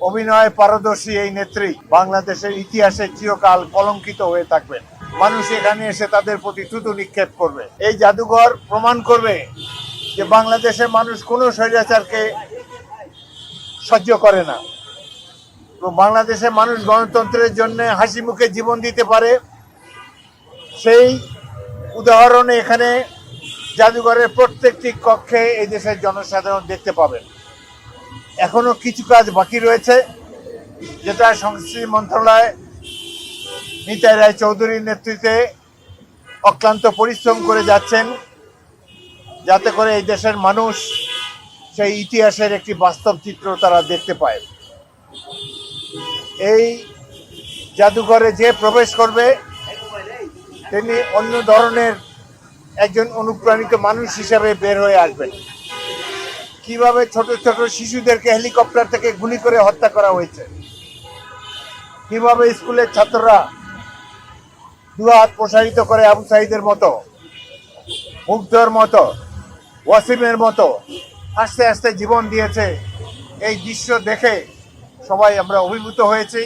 অভিনয়ে পারদর্শী এই নেত্রী বাংলাদেশের ইতিহাসে চিরকাল কলঙ্কিত হয়ে থাকবেন। মানুষ এখানে এসে তাদের প্রতি থুতু নিক্ষেপ করবে। এই জাদুঘর প্রমাণ করবে যে বাংলাদেশের মানুষ কোনো স্বৈরাচারকে সহ্য করে না। তো বাংলাদেশের মানুষ গণতন্ত্রের জন্য হাসি মুখে জীবন দিতে পারে, সেই উদাহরণে এখানে জাদুঘরের প্রত্যেকটি কক্ষে এই দেশের জনসাধারণ দেখতে পাবেন। এখনো কিছু কাজ বাকি রয়েছে, যেটা সংস্কৃতি মন্ত্রণালয় নিতাই রায় চৌধুরীর নেতৃত্বে অক্লান্ত পরিশ্রম করে যাচ্ছেন, যাতে করে এই দেশের মানুষ সেই ইতিহাসের একটি বাস্তব চিত্র তারা দেখতে পায়। এই জাদুঘরে যে প্রবেশ করবে তিনি অন্য ধরনের একজন অনুপ্রাণিত মানুষ হিসেবে বের হয়ে আসবেন। কিভাবে ছোট ছোট শিশুদেরকে হেলিকপ্টার থেকে গুলি করে হত্যা করা হয়েছে, কিভাবে স্কুলের ছাত্ররা দুহাত প্রসারিত করে আবু সাইদের মতো, মুগ্ধর মতো, ওয়াসিমের মতো আস্তে আস্তে জীবন দিয়েছে, এই দৃশ্য দেখে সবাই আমরা অভিভূত হয়েছি।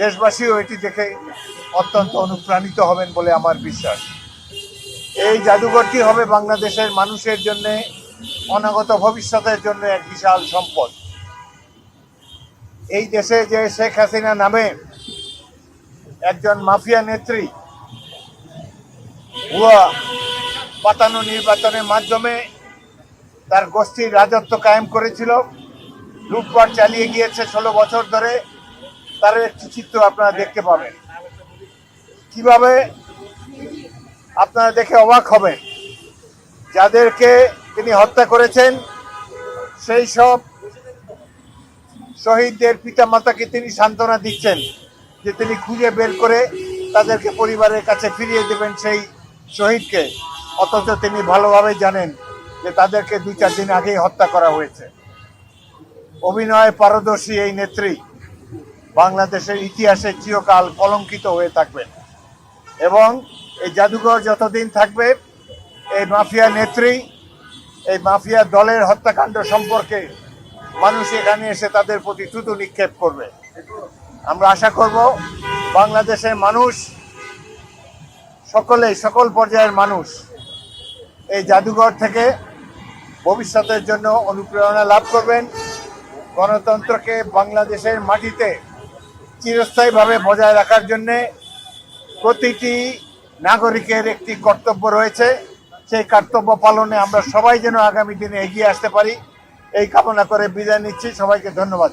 দেশবাসীও এটি দেখে অত্যন্ত অনুপ্রাণিত হবেন বলে আমার বিশ্বাস। এই জাদুঘরটি হবে বাংলাদেশের মানুষের জন্য, অনাগত ভবিষ্যতের জন্য এক বিশাল সম্পদ। এই দেশে যে শেখ হাসিনা নামে একজন মাফিয়া নেত্রী ভুয়া পাতানো নির্বাচনের মাধ্যমে তার গোষ্ঠীর রাজত্ব কায়েম করেছিল, লুটপাট চালিয়ে গিয়েছে 16 বছর ধরে, তার একটি চিত্র আপনারা দেখতে পাবেন। কিভাবে আপনারা দেখে অবাক হবেন, যাদেরকে তিনি হত্যা করেছেন সেই সব শহীদদের পিতামাতাকে তিনি সান্ত্বনা দিচ্ছেন যে তিনি খুঁজে বের করে তাদেরকে পরিবারের কাছে ফিরিয়ে দেবেন সেই শহীদকে, অথচ তিনি ভালোভাবে জানেন যে তাদেরকে 2-4 দিন আগেই হত্যা করা হয়েছে। অভিনয়ে পারদর্শী এই নেত্রী বাংলাদেশের ইতিহাসে চিরকাল কলঙ্কিত হয়ে থাকবেন এবং এই জাদুঘর যতদিন থাকবে এই মাফিয়া নেত্রী, এই মাফিয়া দলের হত্যাকাণ্ড সম্পর্কে মানুষ এখানে এসে তাদের প্রতি থুতু নিক্ষেপ করবে। আমরা আশা করব বাংলাদেশের মানুষ সকল পর্যায়ের মানুষ এই জাদুঘর থেকে ভবিষ্যতের জন্য অনুপ্রেরণা লাভ করবেন। গণতন্ত্রকে বাংলাদেশের মাটিতে চিরস্থায়ীভাবে বজায় রাখার জন্যে প্রতিটি নাগরিকের একটি কর্তব্য রয়েছে। সেই কর্তব্য পালনে আমরা সবাই যেন আগামী দিনে এগিয়ে আসতে পারি, এই কামনা করে বিদায় নিচ্ছি। সবাইকে ধন্যবাদ।